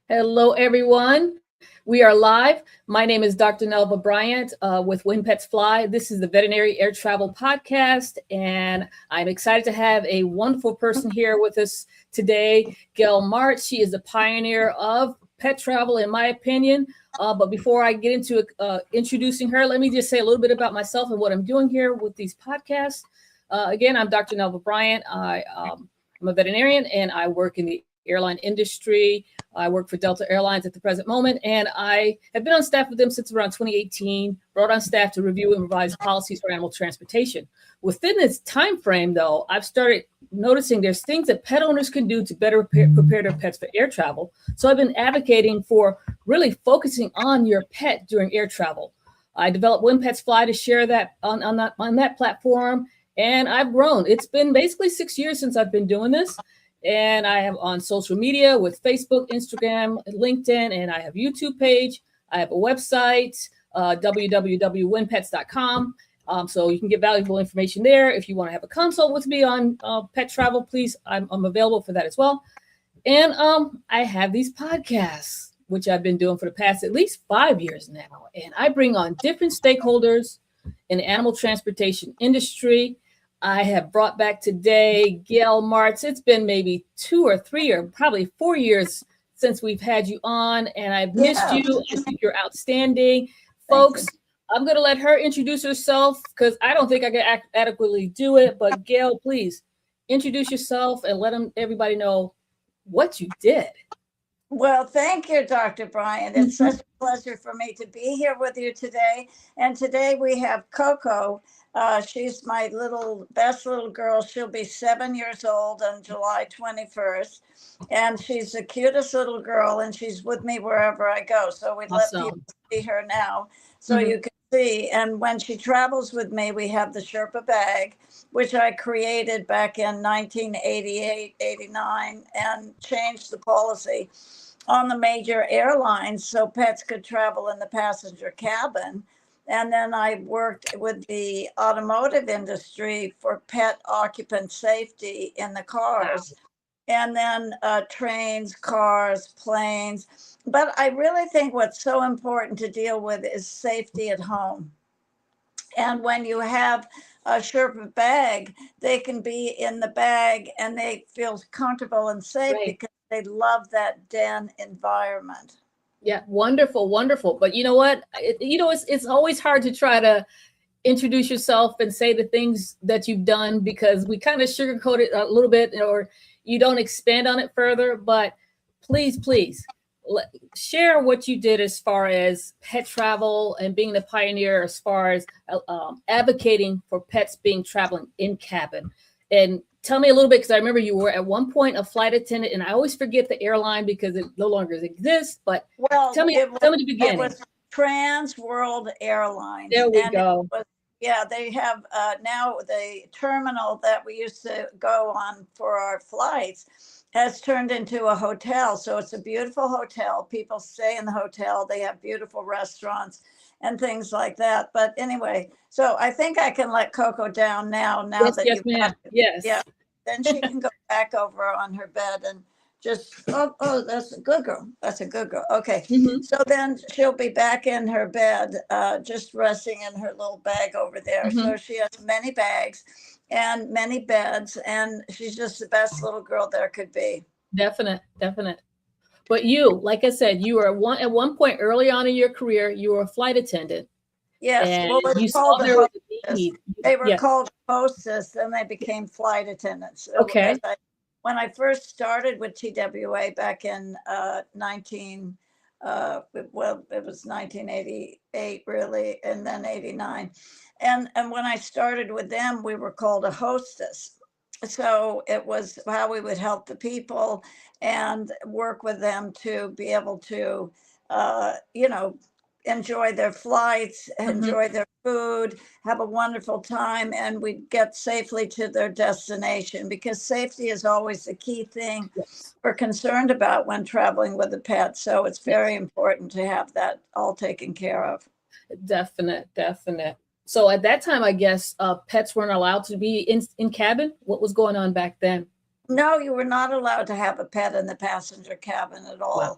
Hello, everyone. We are live. My name is Dr. Nelva Bryant with When Pets Fly. This is the Veterinary Air Travel Podcast, and I'm excited to have a wonderful person here with us today, Gayle Martz. She is the pioneer of pet travel, in my opinion. But before I get into introducing her, let me just say a little bit about myself and what I'm doing here with these podcasts. Again, I'm Dr. Nelva Bryant. I'm a veterinarian, and I work in the airline industry. I work for Delta Airlines at the present moment, and I have been on staff with them since around 2018, brought on staff to review and revise policies for animal transportation. Within this time frame, though, I've started noticing there's things that pet owners can do to better prepare their pets for air travel. So I've been advocating for really focusing on your pet during air travel. I developed When Pets Fly to share that on that platform, and I've grown. It's been basically 6 years since I've been doing this. And I am on social media with Facebook, Instagram, LinkedIn, and I have a YouTube page. I have a website, www.winpets.com. So you can get valuable information there. If you want to have a consult with me on pet travel, please, I'm available for that as well. And I have these podcasts, which I've been doing for the past at least 5 years now. And I bring on different stakeholders in the animal transportation industry. I have brought back today Gayle Martz. It's been maybe 2 or 3 or probably 4 years since we've had you on, and I've missed you. I think you're outstanding. Folks, I'm going to let her introduce herself because I don't think I can adequately do it. But Gayle, please introduce yourself and let everybody know what you did. Well, thank you, Dr. Bryant. It's such a pleasure for me to be here with you today. And today we have Coco. She's my best little girl. She'll be 7 years old on July 21st. And she's the cutest little girl, and she's with me wherever I go. So we'd let people see her now so you can see. And when she travels with me, we have the SHERPA bag, which I created back in 1988, 89, and changed the policy on the major airlines so pets could travel in the passenger cabin. And then I worked with the automotive industry for pet occupant safety in the cars. And then trains, cars, planes. But I really think what's so important to deal with is safety at home. And when you have a SHERPA bag, they can be in the bag and they feel comfortable and safe because they love that den environment. Yeah, wonderful, wonderful. But you know what? It's always hard to try to introduce yourself and say the things that you've done because we kind of sugarcoat it a little bit, or you don't expand on it further. But please, share what you did as far as pet travel and being the pioneer as far as advocating for pets being traveling in cabin. And tell me a little bit, because I remember you were at one point a flight attendant, and I always forget the airline because it no longer exists. But tell me the beginning. It was Trans World Airlines. There we go. They have now the terminal that we used to go on for our flights has turned into a hotel. So it's a beautiful hotel. People stay in the hotel. They have beautiful restaurants and things like that. But anyway, so I think I can let Coco down now yes, that you've got it. Yes. Yeah. Then she can go back over on her bed and just, that's a good girl. That's a good girl. Okay. So then she'll be back in her bed, just resting in her little bag over there. So she has many bags and many beds, and she's just the best little girl there could be. Definite. But you, like I said, you were at one point early on in your career, you were a flight attendant. Yes, well, you saw there was a need. They were called hostess, then they became flight attendants. Okay. When I first started with TWA back in it was 1988 really, and then 89. And when I started with them, we were called a hostess. So it was how we would help the people and work with them to be able to, enjoy their flights, enjoy their food, have a wonderful time, and we'd get safely to their destination, because safety is always the key thing we're concerned about when traveling with a pet. So it's very important to have that all taken care of. Definite. So at that time, I guess pets weren't allowed to be in cabin. What was going on back then? No, you were not allowed to have a pet in the passenger cabin at all. Wow.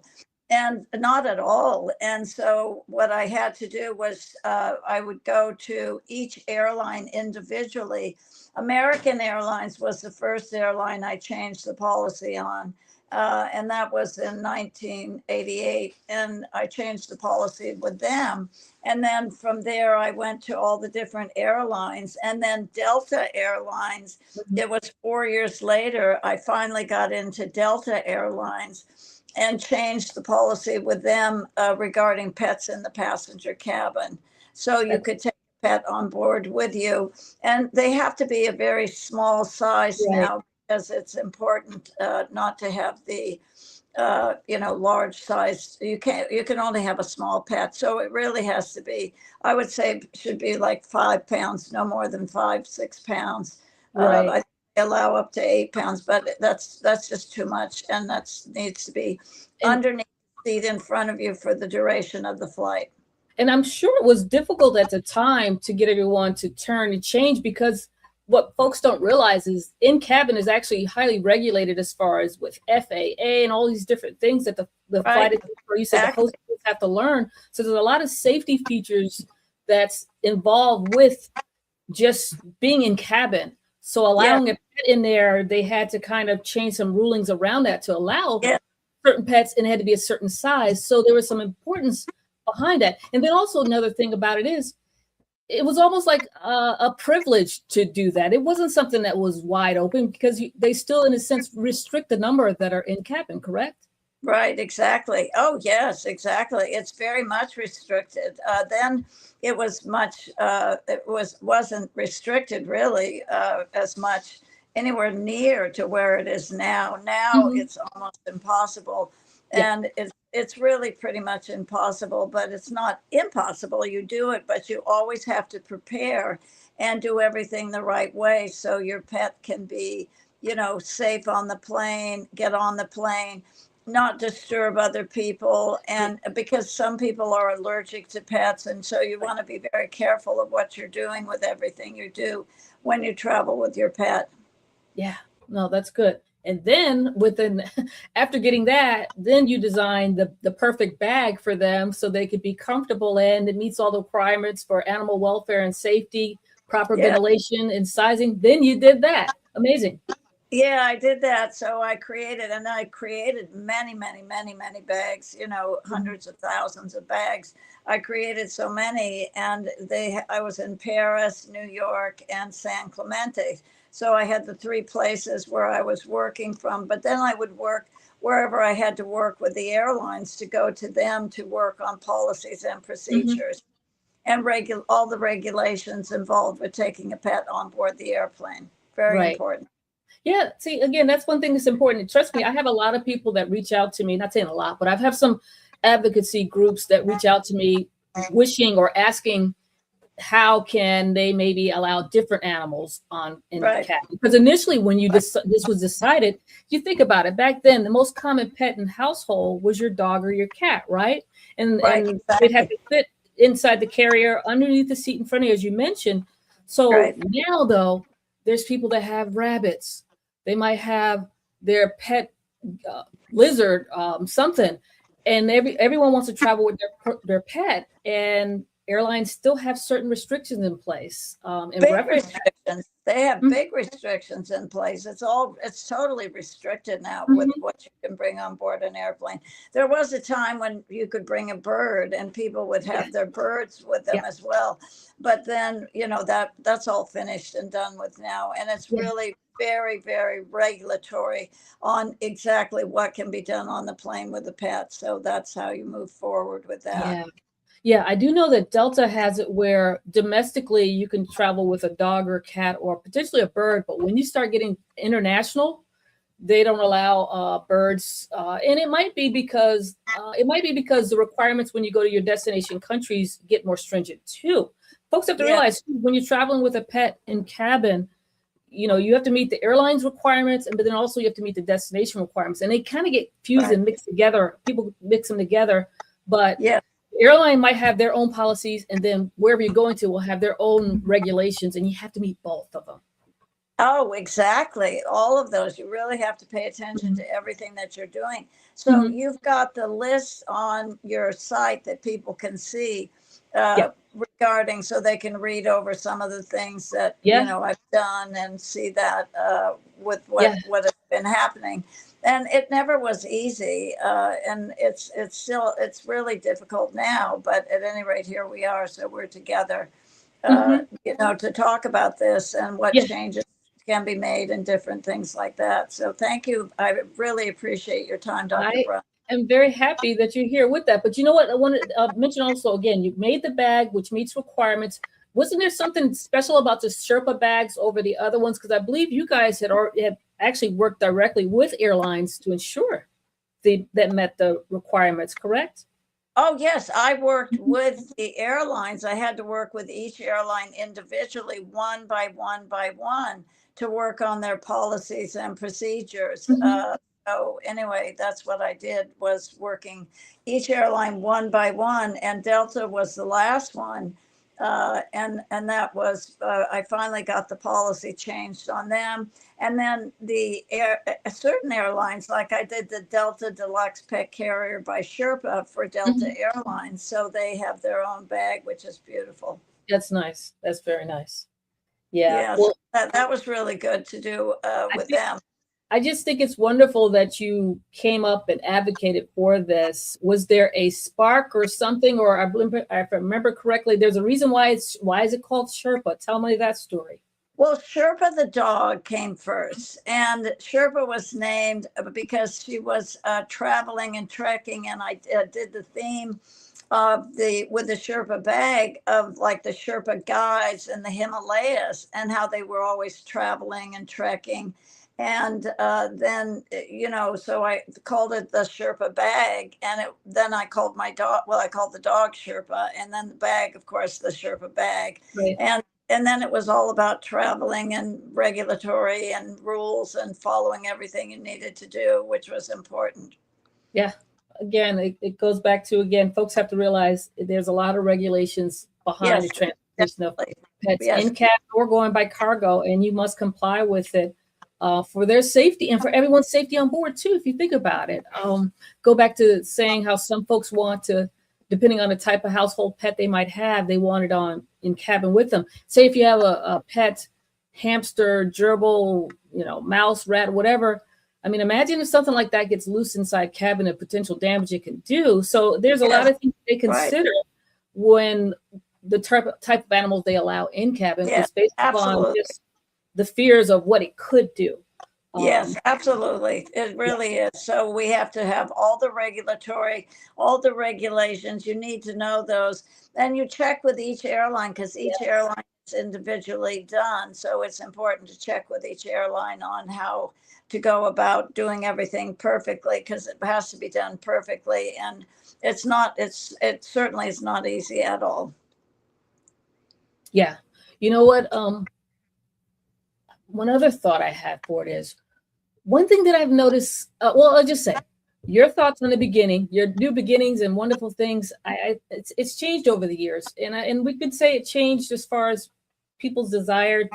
And not at all. And so what I had to do was I would go to each airline individually. American Airlines was the first airline I changed the policy on. And that was in 1988. And I changed the policy with them. And then from there, I went to all the different airlines. And then Delta Airlines, it was 4 years later, I finally got into Delta Airlines and changed the policy with them regarding pets in the passenger cabin. So you could take a pet on board with you. And they have to be a very small size now, because it's important not to have the large size. You can only have a small pet. So it really has to be, I would say, should be like 5 pounds, no more than 5-6 pounds. I allow up to 8 pounds, but that's just too much, and that needs to be underneath the seat in front of you for the duration of the flight. And I'm sure it was difficult at the time to get everyone to turn and change, because what folks don't realize is in-cabin is actually highly regulated as far as with FAA and all these different things that the flight attendant, or you said the host have to learn. So there's a lot of safety features that's involved with just being in cabin. So allowing a pet in there, they had to kind of change some rulings around that to allow certain pets, and it had to be a certain size. So there was some importance behind that. And then also another thing about it is, it was almost like a privilege to do that. It wasn't something that was wide open, because they still, in a sense, restrict the number that are in cabin, correct? Right, exactly. Oh, yes, exactly. It's very much restricted. Then it was much, wasn't restricted really as much anywhere near to where it is now. Now it's almost impossible. And it's really pretty much impossible, but it's not impossible. You do it, but you always have to prepare and do everything the right way so your pet can be, safe on the plane, get on the plane, not disturb other people. And because some people are allergic to pets, and so you want to be very careful of what you're doing with everything you do when you travel with your pet. Yeah, no, that's good. And then after getting that, then you design the perfect bag for them so they could be comfortable in. It meets all the requirements for animal welfare and safety, proper ventilation and sizing. Then you did that. Amazing. Yeah, I did that. So I created many, many, many, many bags, hundreds of thousands of bags. I created so many, and I was in Paris, New York, and San Clemente. So I had the 3 places where I was working from, but then I would work wherever I had to work with the airlines to go to them to work on policies and procedures and all the regulations involved with taking a pet on board the airplane. Very important. Yeah. See, again, that's one thing that's important. Trust me, I have a lot of people that reach out to me, not saying a lot, but I've had some advocacy groups that reach out to me wishing or asking, how can they maybe allow different animals in the cabin? Because initially when this was decided, you think about it, back then, the most common pet in the household was your dog or your cat, right? And it had to fit inside the carrier, underneath the seat in front of you, as you mentioned. So now, though, there's people that have rabbits. They might have their pet lizard, something, and everyone wants to travel with their pet, and airlines still have certain restrictions in place. Big restrictions. They have big restrictions in place. It's totally restricted now with what you can bring on board an airplane. There was a time when you could bring a bird, and people would have their birds with them as well. But then, that's all finished and done with now. And it's really very, very regulatory on exactly what can be done on the plane with the pet. So that's how you move forward with that. Yeah, I do know that Delta has it where domestically you can travel with a dog or a cat or potentially a bird, but when you start getting international, they don't allow birds, and it might be because the requirements when you go to your destination countries get more stringent too. Folks have to realize when you're traveling with a pet in cabin, you have to meet the airline's requirements, but then also you have to meet the destination requirements, and they kind of get fused and mixed together. People mix them together, but the airline might have their own policies, and then wherever you're going to will have their own regulations, and you have to meet both of them. Oh, exactly. All of those. You really have to pay attention Mhm. to everything that you're doing. So Mhm. you've got the list on your site that people can see Yeah. regarding, so they can read over some of the things that, Yeah. I've done and see that with Yeah. what has been happening. And it never was easy. And it's really difficult now. But at any rate, here we are. So we're together, Mhm. to talk about this and what Yeah. changes can be made and different things like that. So thank you. I really appreciate your time, Dr. I Brown. am very happy that you're here with that. But you know what? I want to mention also again, you made the bag which meets requirements. Wasn't there something special about the Sherpa bags over the other ones? Because I believe you guys had actually worked directly with airlines to ensure that met the requirements, correct? Oh, yes, I worked Mhm. with the airlines. I had to work with each airline individually, one by one by one, to work on their policies and procedures. Mhm. So anyway, that's what I did, was working each airline one by one, and Delta was the last one. And that was, I finally got the policy changed on them. And then certain airlines, like I did the Delta Deluxe Pet Carrier by Sherpa for Delta Mhm. Airlines. So they have their own bag, which is beautiful. That's nice. That's very nice. Yeah. Yes, Well, that was really good to do I with think them. I just think it's wonderful that you came up and advocated for this. Was there a spark or something, or if I remember correctly, there's a reason why is it called Sherpa? Tell me that story. Well, Sherpa the dog came first, and Sherpa was named because she was traveling and trekking, and I did the theme of the with the Sherpa bag of like the Sherpa guides in the Himalayas and how they were always traveling and trekking. And then, so I called it the Sherpa bag, and then I called my dog. Well, I called the dog Sherpa, and then the bag, of course, the Sherpa bag, Right. and then it was all about traveling and regulatory and rules and following everything you needed to do, which was important. Yeah. Again, it goes back to again, folks have to realize there's a lot of regulations behind the Yes, transportation of definitely. pets Yes, in cab or going by cargo, and you must comply with it for their safety and for everyone's safety on board too. If you think about it, go back to saying how some folks want to, depending on the type of household pet they might have, they want it on in cabin with them. Say if you have a pet hamster, gerbil, mouse, rat, whatever. I mean, imagine if something like that gets loose inside cabin, the potential damage it can do. So there's a lot yes, of things they right. consider when the type of animals they allow in cabin Yes, is based upon absolutely. just the fears of what it could do. Yes, Um, absolutely. It yeah. really is. So we have to have all the regulations. You need to know those. And you check with each airline because each Yes. airline is individually done. So it's important to check with each airline on how to go about doing everything perfectly because it has to be done perfectly. And it certainly is not easy at all. Yeah. You know what? One other thought I had for it is one thing that I've noticed. Well, I'll just say your thoughts on the beginning, your new beginnings and wonderful things. It's changed over the years, and we could say it changed as far as people's desire,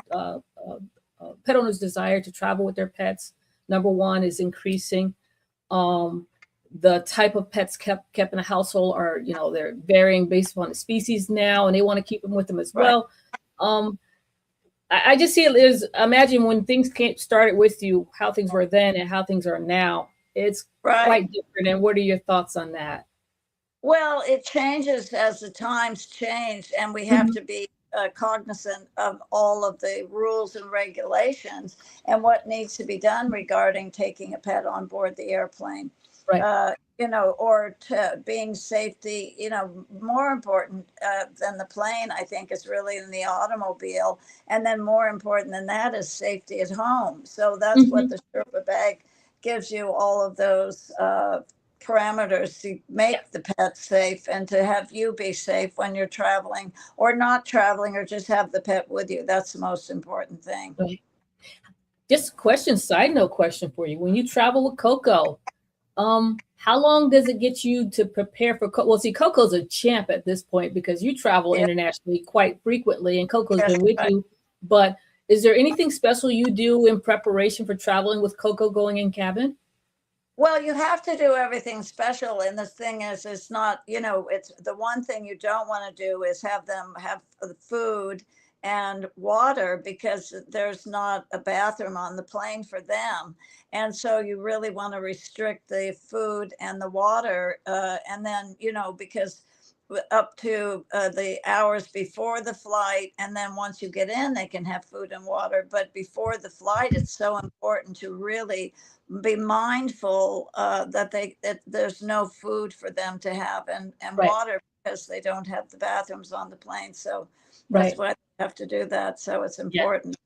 pet owners' desire to travel with their pets. Number one is increasing. Um, the type of pets kept in a household are, they're varying based upon the species now, and they want to keep them with them as Right. well. Um, I just see it as imagine when things started with you, how things were then and how things are now. It's Right. quite different. And what are your thoughts on that? Well, it changes as the times change, and we have Mhm. to be cognizant of all of the rules and regulations and what needs to be done regarding taking a pet on board the airplane. Right. Or to being safety, more important than the plane, I think, is really in the automobile. And then more important than that is safety at home. So that's what Mhm. the Sherpa bag gives you, all of those parameters to Yeah. make the pet safe and to have you be safe when you're traveling or not traveling or just have the pet with you. That's the most important thing. Right. Just a question, side note question for you. When you travel with Coco, how long does it get you to prepare for Well, see, Coco's a champ at this point because you travel Yeah, internationally quite frequently and Coco's yes, been with right. you. But Is there anything special you do in preparation for traveling with Coco going in cabin? Well, you have to do everything special. And the thing is, it's not, it's the one thing you don't want to do is have them have food and water because there's not a bathroom on the plane for them. And so you really want to restrict the food and the water. And then, because up to the hours before the flight. And then once you get in, they can have food and water. But before the flight, it's so important to really be mindful that there's no food for them to have and Right. water because they don't have the bathrooms on the plane. So that's Right. why they have to do that. So it's Yeah. important.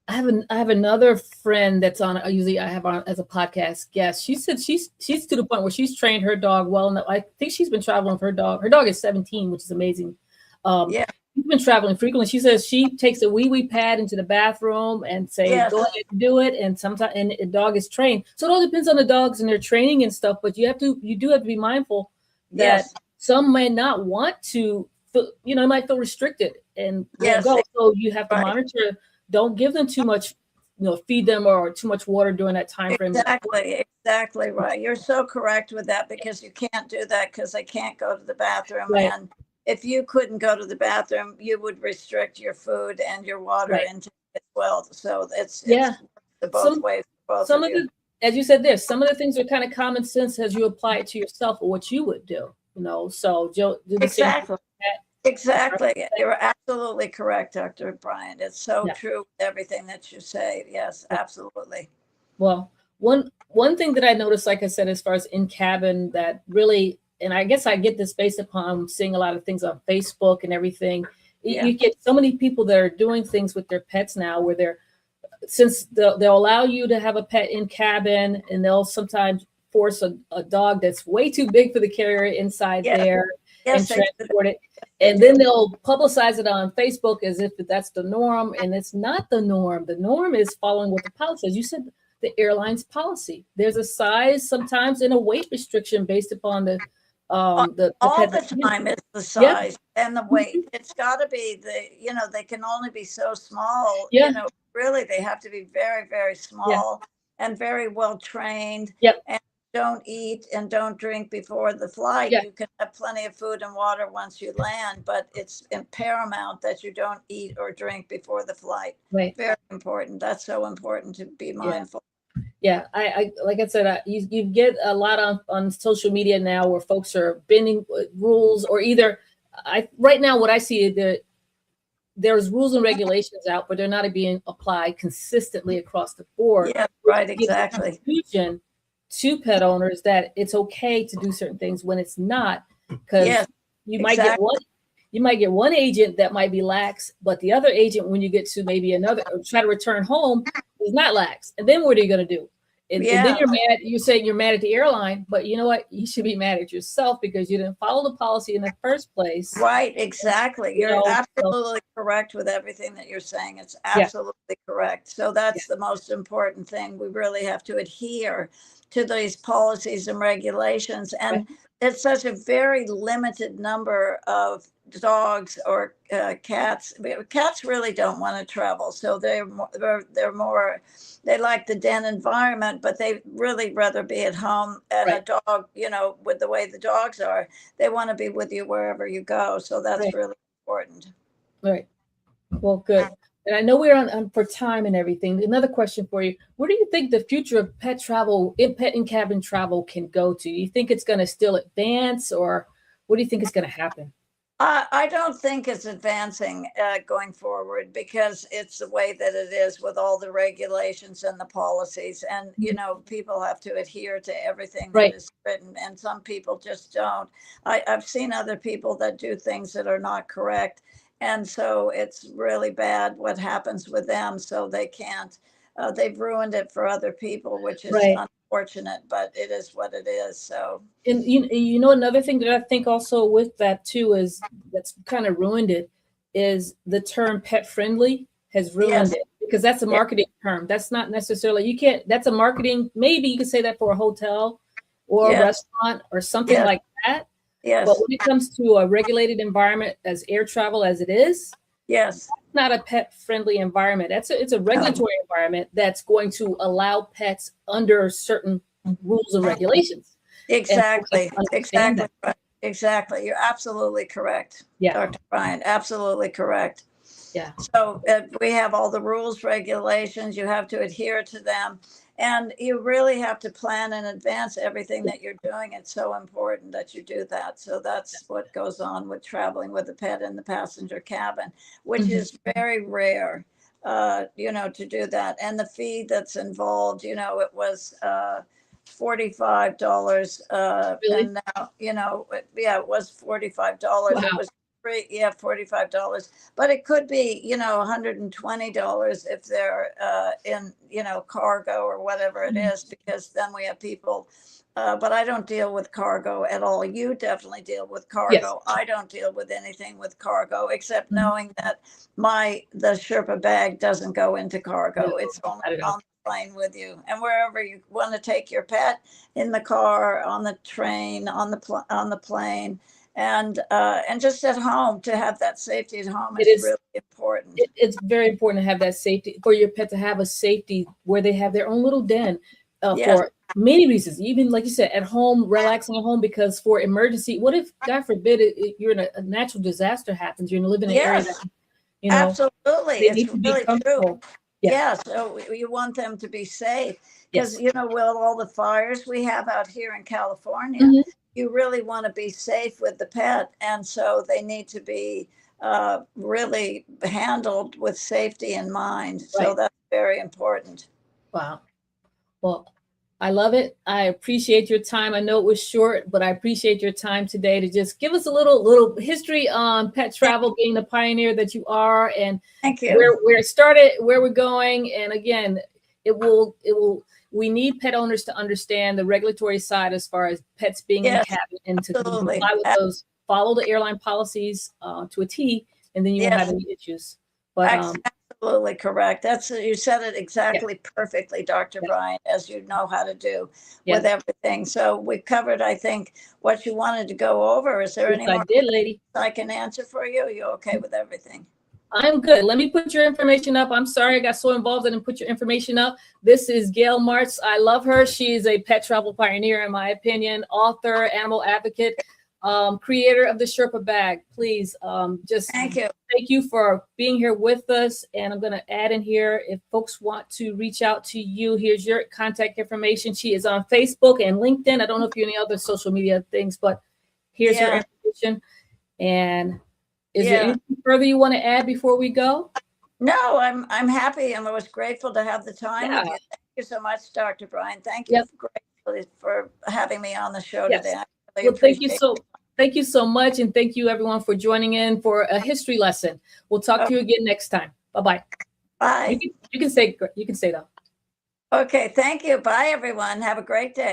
I have another friend that's on. Usually, I have on as a podcast guest. She said she's to the point where she's trained her dog well enough. I think she's been traveling with her dog. Her dog is 17, which is amazing. Yeah. She's been traveling frequently. She says she takes a wee pad into the bathroom and say, Yes. go ahead and do it. And sometimes, and the dog is trained. So it all depends on the dogs and their training and stuff. But you do have to be mindful that Yes. some may not want to. Might feel restricted and Yes. go. So you have to Right. monitor. Don't give them too much, feed them or too much water during that time frame. Exactly right. You're so correct with that because you can't do that because they can't go to the bathroom. Right. And if you couldn't go to the bathroom, you would restrict your food and your water Right. intake as well. So it's Yeah. both ways. For both Some of of you. as you said, some of the things are kind of common sense as you apply it to yourself or what you would do. So do the same Exactly. Exactly. You're absolutely correct, Dr. Bryant. It's so Yeah. true with everything that you say. Yes, absolutely. Well, one thing that I noticed, like I said, as far as in cabin, that really, and I guess I get this based upon seeing a lot of things on Facebook and everything. Yeah. You get so many people that are doing things with their pets now, where they'll allow you to have a pet in cabin, and they'll sometimes force a dog that's way too big for the carrier inside Yes. there Yes, and transport it. And then they'll publicize it on Facebook as if that's the norm, and it's not the norm. The norm is following what the policy says. You said the airline's policy. There's a size sometimes and a weight restriction based upon the all pet the time is the size and the weight. It's got to be they can only be so small. Yeah. Really, they have to be very, very small and very well trained. Yep. And don't eat and don't drink before the flight. Yeah. You can have plenty of food and water once you land, but it's paramount that you don't eat or drink before the flight. Right. Very important. That's so important to be mindful. Yeah, I like I said, you get a lot on social media now where folks are bending rules, or either right now what I see there's rules and regulations out, but they're not being applied consistently across the board. Yeah, right, exactly. Confusion to pet owners that it's okay to do certain things when it's not, because you might get one agent that might be lax, but the other agent, when you get to maybe another or try to return home, is not lax. And then what are you going to do? And then you're mad. You're saying you're mad at the airline, but you know what? You should be mad at yourself because you didn't follow the policy in the first place. Right, exactly. You're absolutely correct with everything that you're saying. It's absolutely correct. So that's the most important thing. We really have to adhere to these policies and regulations. And it's such a very limited number of dogs or cats. Cats really don't want to travel, so they're more. They like the den environment, but they really rather be at home. And a dog, with the way the dogs are, they want to be with you wherever you go. So that's really important. Right. Well, good. And I know we're on for time and everything. Another question for you: where do you think the future of pet travel, pet in cabin travel, can go to? Do you think it's going to still advance, or what do you think is going to happen? I don't think it's advancing going forward because it's the way that it is with all the regulations and the policies. And, people have to adhere to everything that is written. And some people just don't. I've seen other people that do things that are not correct. And so it's really bad what happens with them. So they can't. They've ruined it for other people, which is unfortunate, but it is what it is. So, and another thing that I think also with that too is that's kind of ruined it is the term pet friendly has ruined it, because that's a marketing term. That's not necessarily, that's a marketing, maybe you could say that for a hotel or a restaurant or something like that. Yes. But when it comes to a regulated environment as air travel as it is, not a pet-friendly environment. It's a regulatory environment that's going to allow pets under certain rules and regulations. Exactly. And Exactly. Right. Exactly. You're absolutely correct, yeah, Dr. Bryant. Absolutely correct. yeah, So we have all the rules, regulations. You have to adhere to them. And you really have to plan in advance everything that you're doing. It's so important that you do that. So that's what goes on with traveling with a pet in the passenger cabin, which is very rare, to do that. And the fee that's involved, it was $45. really, And now, it was $45. wow, It was free. Yeah, $45. But it could be, $120 if they're in, cargo or whatever it is, because then we have people. But I don't deal with cargo at all. You definitely deal with yes, cargo. I don't deal with anything with cargo except knowing that the Sherpa bag doesn't go into cargo. no, It's only not at on all. the plane with you, and wherever you want to take your pet, in the car, on the train, on the plane, and just at home, to have that safety at home It is is. really important. It's very important to have that safety for your pet, to have a safety where they have their own little den Yes, for many reasons. Even like you said, at home, relaxing at home, because for emergency, what if, God forbid, you're in a natural disaster happens, you're living in an area that, yes, absolutely. they It's need to be really true. comfortable. Yeah, Yeah, so you want them to be safe because, yes. with all the fires we have out here in California, Mhm. you really want to be safe with the pet. And so they need to be really handled with safety in mind. So Right. that's very important. Wow. Well, I love it. I appreciate your time. I know it was short, but I appreciate your time today to just give us a little history on pet travel, being the pioneer that you are, and Thank you. where it started, where we're going. And again, we need pet owners to understand the regulatory side as far as pets being in the Yes, cabin, and to absolutely. comply with those, follow the airline policies to a T, and then you won't have Yes, any issues. But absolutely correct. You said it yeah, exactly perfectly, Dr. yeah, Bryant, as you know how to do with yes, everything. So we covered, I think, what you wanted to go over. Is there yes, any I more did, lady. I can answer for you? Are you okay with everything? I'm good. Let me put your information up. I'm sorry I got so involved. I didn't put your information up. This is Gayle Martz. I love her. She's a pet travel pioneer, in my opinion, author, animal advocate, creator of the Sherpa bag. Please, just Thank you. thank you for being here with us. And I'm going to add in here, if folks want to reach out to you, here's your contact information. She is on Facebook and LinkedIn. I don't know if you're any other social media things, but here's her Yeah, information. And is there yeah. anything further you want to add before we go? No, I'm happy, and I was grateful to have the time Yeah. with you. Thank you so much, Dr. Brian. Thank you Yep. for having me on the show Yes. today. I really Well, appreciate it. thank you so much, and thank you everyone for joining in for a history lesson. We'll talk to you again next time. Bye-bye. Bye. You can say though. Okay, thank you. Bye, everyone. Have a great day.